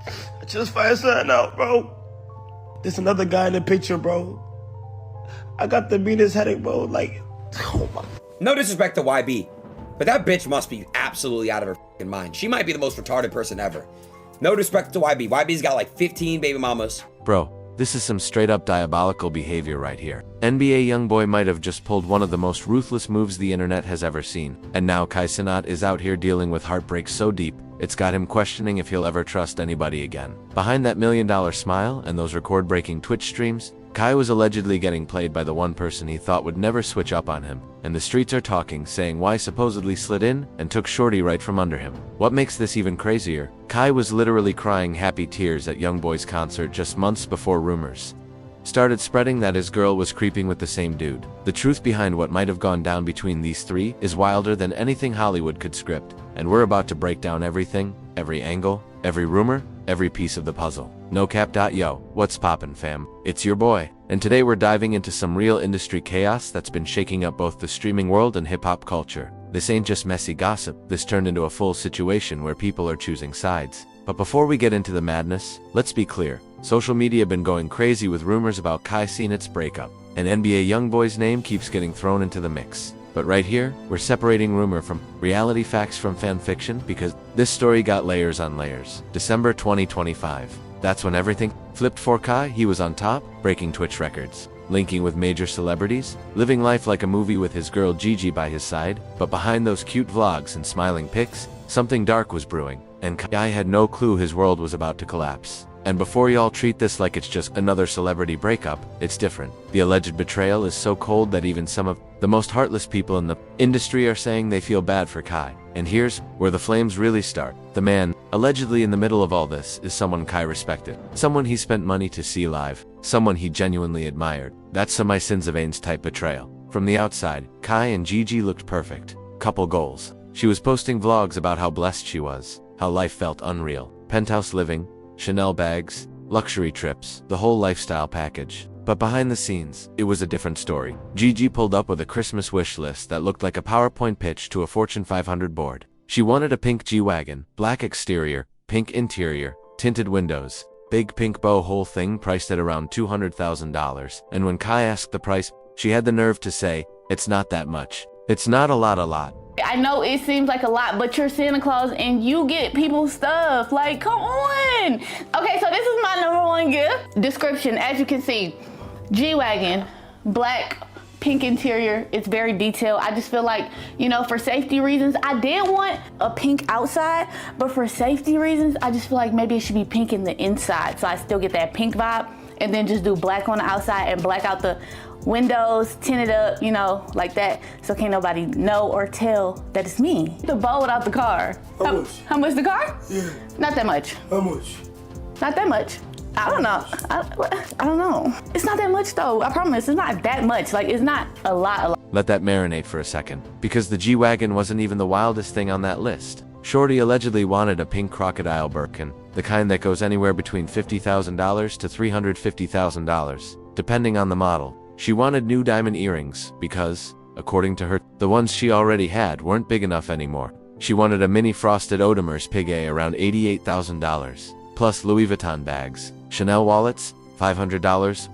I just find something out, bro. There's another guy in the picture, bro. I got the meanest headache, bro. Like, oh my. No disrespect to YB, but that bitch must be absolutely out of her fucking mind. She might be the most retarded person ever. No disrespect to YB. YB's got like 15 baby mamas. Bro, this is some straight up diabolical behavior right here. NBA YoungBoy might have just pulled one of the most ruthless moves the internet has ever seen. And now Cenat is out here dealing with heartbreak so deep, it's got him questioning if he'll ever trust anybody again. Behind that $1 million smile and those record-breaking Twitch streams, Kai was allegedly getting played by the one person he thought would never switch up on him, and the streets are talking, saying Y supposedly slid in and took Shorty right from under him. What makes this even crazier, Kai was literally crying happy tears at YoungBoy's concert just months before rumors started spreading that his girl was creeping with the same dude. The truth behind what might have gone down between these three is wilder than anything Hollywood could script, and we're about to break down everything, every angle, every rumor, every piece of the puzzle. No cap. Yo, what's poppin', fam? It's your boy, and today we're diving into some real industry chaos that's been shaking up both the streaming world and hip-hop culture. This ain't just messy gossip, this turned into a full situation where people are choosing sides. But before we get into the madness, let's be clear. Social media been going crazy with rumors about Cenat's breakup, and NBA YoungBoy's name keeps getting thrown into the mix. But right here, we're separating rumor from reality, facts from fan fiction, because this story got layers on layers. December 2025. That's when everything flipped for Kai. He was on top, breaking Twitch records, linking with major celebrities, living life like a movie with his girl Gigi by his side. But behind those cute vlogs and smiling pics, something dark was brewing, and Kai had no clue his world was about to collapse. And before y'all treat this like it's just another celebrity breakup, it's different. The alleged betrayal is so cold that even some of the most heartless people in the industry are saying they feel bad for Kai. And here's where the flames really start. The man, allegedly in the middle of all this, is someone Kai respected. Someone he spent money to see live. Someone he genuinely admired. That's some my sins of Ains type betrayal. From the outside, Kai and Gigi looked perfect. Couple goals. She was posting vlogs about how blessed she was, how life felt unreal. Penthouse living, Chanel bags, luxury trips, the whole lifestyle package. But behind the scenes, it was a different story. Gigi pulled up with a Christmas wish list that looked like a PowerPoint pitch to a Fortune 500 board. She wanted a pink G-Wagon, black exterior, pink interior, tinted windows, big pink bow, whole thing priced at around $200,000. And when Kai asked the price, she had the nerve to say, "It's not that much. It's not a lot. I know it seems like a lot, but you're Santa Claus and you get people's stuff. Like, come on. Okay, so this is my #1 gift. Description, as you can see, G-Wagon, black, pink interior. It's very detailed. I just feel like, you know, for safety reasons, I did want a pink outside, but for safety reasons, I just feel like maybe it should be pink in the inside, so I still get that pink vibe, and then just do black on the outside and black out the windows, tinted up, you know, like that, so can't nobody know or tell that it's me. The bow without the car. How much? How much the car? Yeah. Not that much. How much? Not that much. I don't know. I don't know. It's not that much though. I promise. It's not that much. Like, it's not a lot. Let that marinate for a second, because the G-Wagon wasn't even the wildest thing on that list. Shorty allegedly wanted a pink crocodile Birkin, the kind that goes anywhere between $50,000 to $350,000, depending on the model. She wanted new diamond earrings because, according to her, the ones she already had weren't big enough anymore. She wanted a mini frosted Audemars Piguet around $88,000, plus Louis Vuitton bags, Chanel wallets, $500,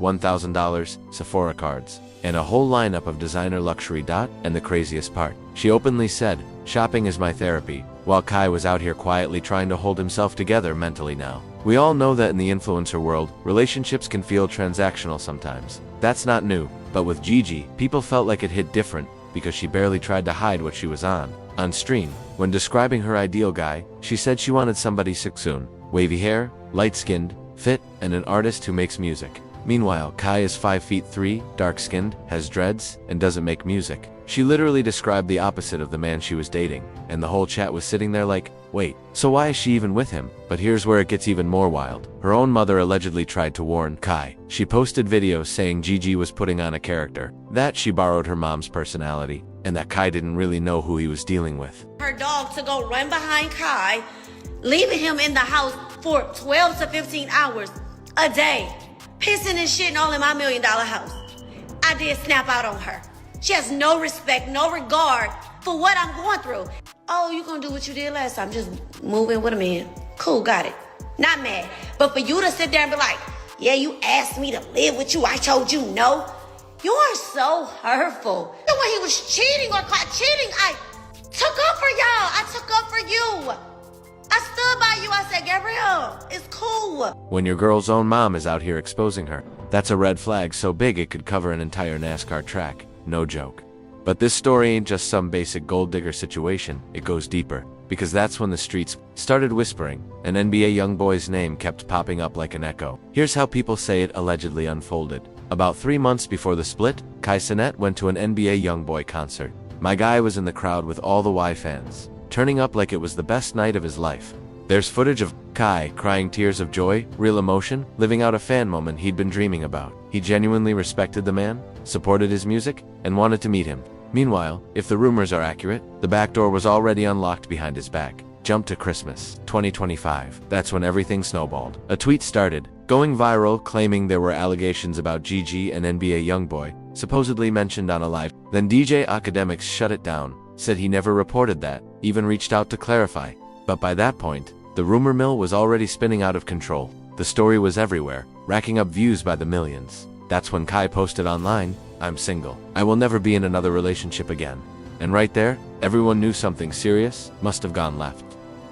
$1,000, Sephora cards, and a whole lineup of designer luxury. And the craziest part, she openly said, "Shopping is my therapy," while Kai was out here quietly trying to hold himself together mentally now. We all know that in the influencer world, relationships can feel transactional sometimes. That's not new, but with Gigi, people felt like it hit different because she barely tried to hide what she was on. On stream, when describing her ideal guy, she said she wanted somebody soon, wavy hair, light-skinned, fit, and an artist who makes music. Meanwhile, Kai is 5'3", dark-skinned, has dreads, and doesn't make music. She literally described the opposite of the man she was dating, and the whole chat was sitting there like, wait, so why is she even with him? But here's where it gets even more wild. Her own mother allegedly tried to warn Kai. She posted videos saying Gigi was putting on a character, that she borrowed her mom's personality, and that Kai didn't really know who he was dealing with. Her dog to go run behind Kai, leaving him in the house for 12 to 15 hours a day, pissing and shitting all in my $1 million house. I did snap out on her. She has no respect, no regard for what I'm going through. Oh, you gonna do what you did last time, just move in with a man. Cool, got it. Not mad. But for you to sit there and be like, yeah, you asked me to live with you, I told you no. You are so hurtful. When he was cheating or caught cheating, I took up for y'all. I took up for you. I stood by you. I said, Gabrielle, it's cool. When your girl's own mom is out here exposing her, that's a red flag so big it could cover an entire NASCAR track. No joke. But this story ain't just some basic gold digger situation, it goes deeper. Because that's when the streets started whispering, and NBA YoungBoy's name kept popping up like an echo. Here's how people say it allegedly unfolded. About 3 months before the split, Cenat went to an NBA YoungBoy concert. My guy was in the crowd with all the Y fans, turning up like it was the best night of his life. There's footage of Kai crying tears of joy, real emotion, living out a fan moment he'd been dreaming about. He genuinely respected the man, supported his music, and wanted to meet him. Meanwhile, if the rumors are accurate, the back door was already unlocked behind his back. Jump to Christmas, 2025. That's when everything snowballed. A tweet started, going viral, claiming there were allegations about Gigi and NBA YoungBoy, supposedly mentioned on a live. Then DJ Academics shut it down, said he never reported that, even reached out to clarify. But by that point, the rumor mill was already spinning out of control. The story was everywhere, racking up views by the millions. That's when Kai posted online, "I'm single. I will never be in another relationship again." And right there, everyone knew something serious must have gone left.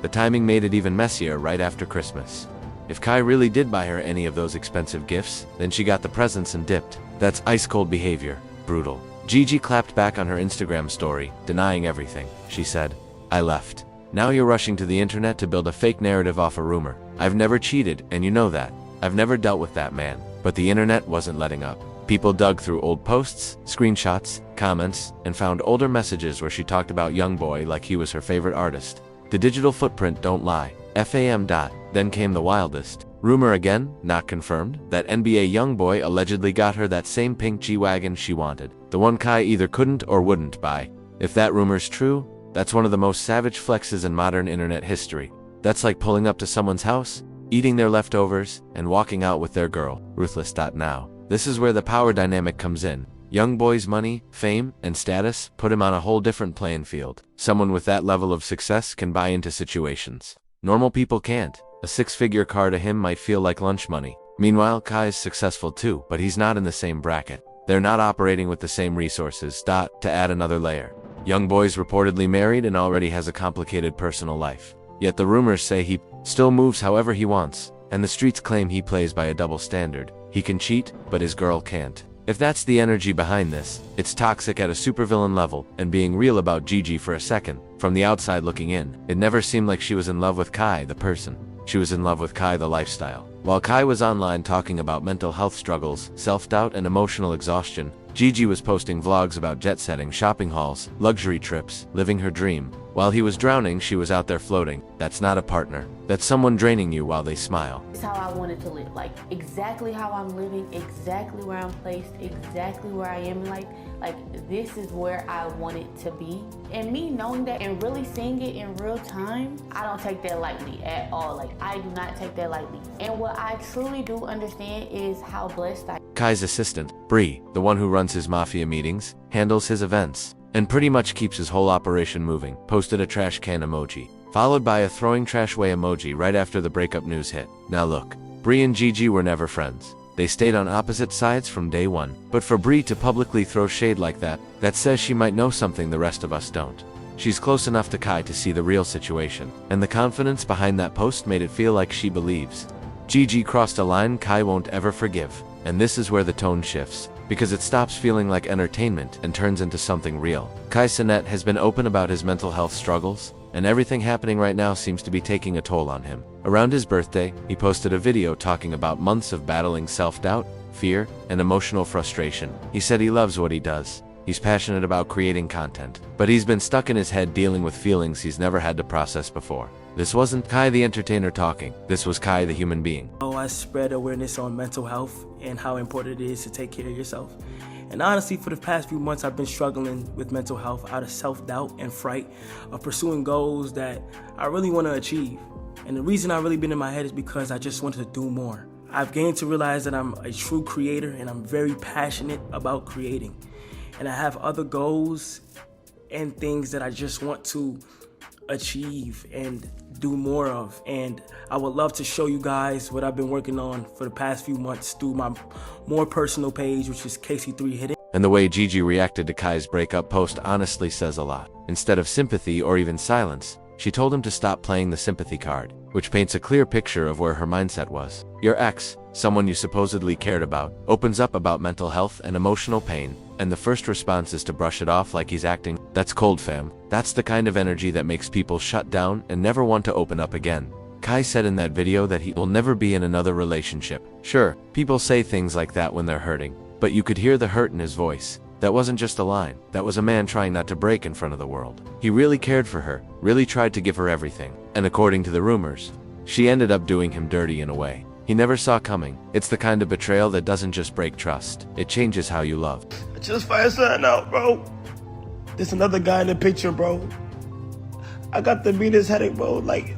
The timing made it even messier right after Christmas. If Kai really did buy her any of those expensive gifts, then she got the presents and dipped. That's ice-cold behavior. Brutal. Gigi clapped back on her Instagram story, denying everything. She said, "I left. Now you're rushing to the internet to build a fake narrative off a rumor. I've never cheated, and you know that. I've never dealt with that man." But the internet wasn't letting up. People dug through old posts, screenshots, comments, and found older messages where she talked about YoungBoy like he was her favorite artist. The digital footprint don't lie. FAM. Then came the wildest. Rumor again, not confirmed, that NBA YoungBoy allegedly got her that same pink G-Wagon she wanted. The one Kai either couldn't or wouldn't buy. If that rumor's true, that's one of the most savage flexes in modern internet history. That's like pulling up to someone's house, eating their leftovers, and walking out with their girl. Ruthless. Now. This is where the power dynamic comes in. YoungBoy's money, fame, and status put him on a whole different playing field. Someone with that level of success can buy into situations normal people can't. A six-figure car to him might feel like lunch money. Meanwhile, Kai is successful too, but he's not in the same bracket. They're not operating with the same resources. To add another layer, YoungBoy's reportedly married and already has a complicated personal life. Yet the rumors say he still moves however he wants, and the streets claim he plays by a double standard. He can cheat, but his girl can't. If that's the energy behind this, it's toxic at a supervillain level. And being real about Gigi for a second, from the outside looking in, it never seemed like she was in love with Kai the person. She was in love with Kai the lifestyle. While Kai was online talking about mental health struggles, self-doubt, and emotional exhaustion, Gigi was posting vlogs about jet-setting, shopping hauls, luxury trips, living her dream. While he was drowning, she was out there floating. That's not a partner. That's someone draining you while they smile. It's how I wanted to live, like exactly how I'm living, exactly where I'm placed, exactly where I am in life. Like this is where I want it to be. And me knowing that and really seeing it in real time, I don't take that lightly at all. Like I do not take that lightly. And what I truly do understand is how blessed I am. Kai's assistant, Bree, the one who runs his mafia meetings, handles his events, and pretty much keeps his whole operation moving, posted a trash can emoji, followed by a throwing trash away emoji right after the breakup news hit. Now look, Bree and Gigi were never friends. They stayed on opposite sides from day one. But for Bree to publicly throw shade like that says she might know something the rest of us don't. She's close enough to Kai to see the real situation, and the confidence behind that post made it feel like she believes. Gigi crossed a line Kai won't ever forgive, and this is where the tone shifts, because it stops feeling like entertainment and turns into something real. Cenat has been open about his mental health struggles, and everything happening right now seems to be taking a toll on him. Around his birthday, he posted a video talking about months of battling self-doubt, fear, and emotional frustration. He said he loves what he does. He's passionate about creating content, but he's been stuck in his head dealing with feelings he's never had to process before. This wasn't Kai the entertainer talking. This was Kai the human being. I spread awareness on mental health and how important it is to take care of yourself. And honestly, for the past few months, I've been struggling with mental health out of self-doubt and fright of pursuing goals that I really want to achieve. And the reason I've really been in my head is because I just wanted to do more. I've gained to realize that I'm a true creator and I'm very passionate about creating. And I have other goals and things that I just want to achieve and do more of. And I would love to show you guys what I've been working on for the past few months through my more personal page, which is Casey3 Hidden. And the way Gigi reacted to Kai's breakup post honestly says a lot. Instead of sympathy or even silence, she told him to stop playing the sympathy card, which paints a clear picture of where her mindset was. Your ex, someone you supposedly cared about, opens up about mental health and emotional pain, and the first response is to brush it off like he's acting. That's cold, fam. That's the kind of energy that makes people shut down and never want to open up again. Kai said in that video that he will never be in another relationship. Sure, people say things like that when they're hurting, but you could hear the hurt in his voice. That wasn't just a line. That was a man trying not to break in front of the world. He really cared for her, really tried to give her everything. And according to the rumors, she ended up doing him dirty in a way he never saw coming. It's the kind of betrayal that doesn't just break trust, it changes how you love. I just find something out, bro. There's another guy in the picture, bro. I got the meanest headache, bro. Like.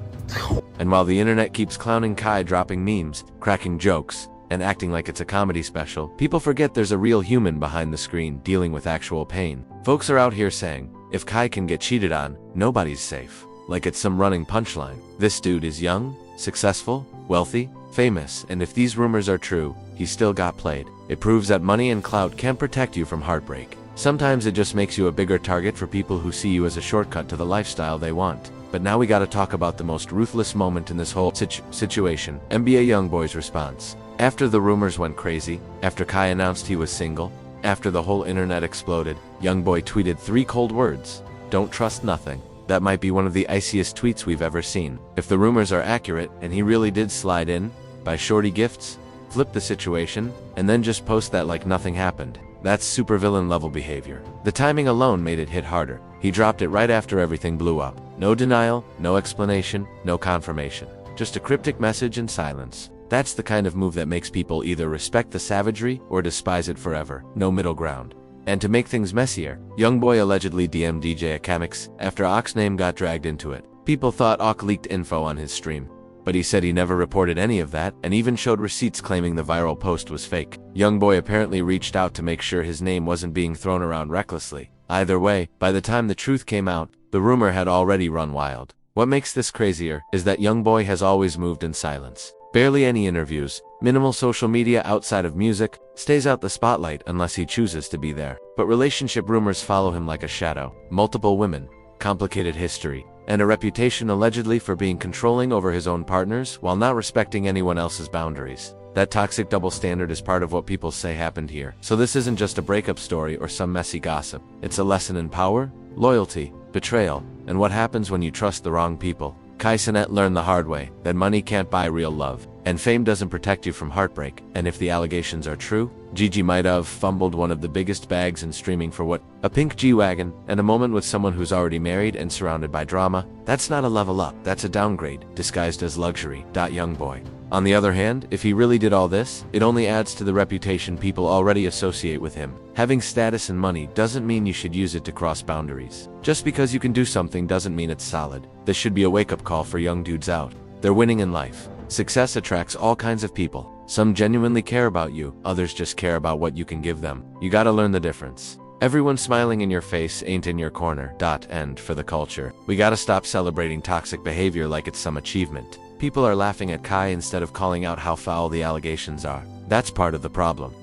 And while the internet keeps clowning Kai, dropping memes, cracking jokes, and acting like it's a comedy special, people forget there's a real human behind the screen dealing with actual pain. Folks are out here saying, if Kai can get cheated on, nobody's safe. Like it's some running punchline. This dude is young, successful, wealthy, famous, and if these rumors are true, he still got played. It proves that money and clout can't protect you from heartbreak. Sometimes it just makes you a bigger target for people who see you as a shortcut to the lifestyle they want. But now we gotta talk about the most ruthless moment in this whole situation. NBA YoungBoy's response. After the rumors went crazy, after Kai announced he was single, after the whole internet exploded, YoungBoy tweeted 3 cold words. Don't trust nothing. That might be one of the iciest tweets we've ever seen. If the rumors are accurate and he really did slide in, buy shorty gifts, flip the situation, and then just post that like nothing happened. That's supervillain level behavior. The timing alone made it hit harder. He dropped it right after everything blew up. No denial, no explanation, no confirmation. Just a cryptic message and silence. That's the kind of move that makes people either respect the savagery or despise it forever. No middle ground. And to make things messier, YoungBoy allegedly DM'd DJ Akemix after Ock's name got dragged into it. People thought Ock leaked info on his stream, but he said he never reported any of that and even showed receipts claiming the viral post was fake. YoungBoy apparently reached out to make sure his name wasn't being thrown around recklessly. Either way, by the time the truth came out, the rumor had already run wild. What makes this crazier is that YoungBoy has always moved in silence. Barely any interviews, minimal social media outside of music, stays out the spotlight unless he chooses to be there. But relationship rumors follow him like a shadow. Multiple women, complicated history, and a reputation allegedly for being controlling over his own partners while not respecting anyone else's boundaries. That toxic double standard is part of what people say happened here. So this isn't just a breakup story or some messy gossip. It's a lesson in power, loyalty, betrayal, and what happens when you trust the wrong people. Cenat learned the hard way that money can't buy real love, and fame doesn't protect you from heartbreak. And if the allegations are true, Gigi might have fumbled one of the biggest bags in streaming for what? A pink G-Wagon, and a moment with someone who's already married and surrounded by drama. That's not a level up, that's a downgrade, disguised as luxury. YoungBoy. On the other hand, if he really did all this, it only adds to the reputation people already associate with him. Having status and money doesn't mean you should use it to cross boundaries. Just because you can do something doesn't mean it's solid. This should be a wake-up call for young dudes out. They're winning in life. Success attracts all kinds of people. Some genuinely care about you, others just care about what you can give them. You gotta learn the difference. Everyone smiling in your face ain't in your corner. End for the culture. We gotta stop celebrating toxic behavior like it's some achievement. People are laughing at Kai instead of calling out how foul the allegations are. That's part of the problem.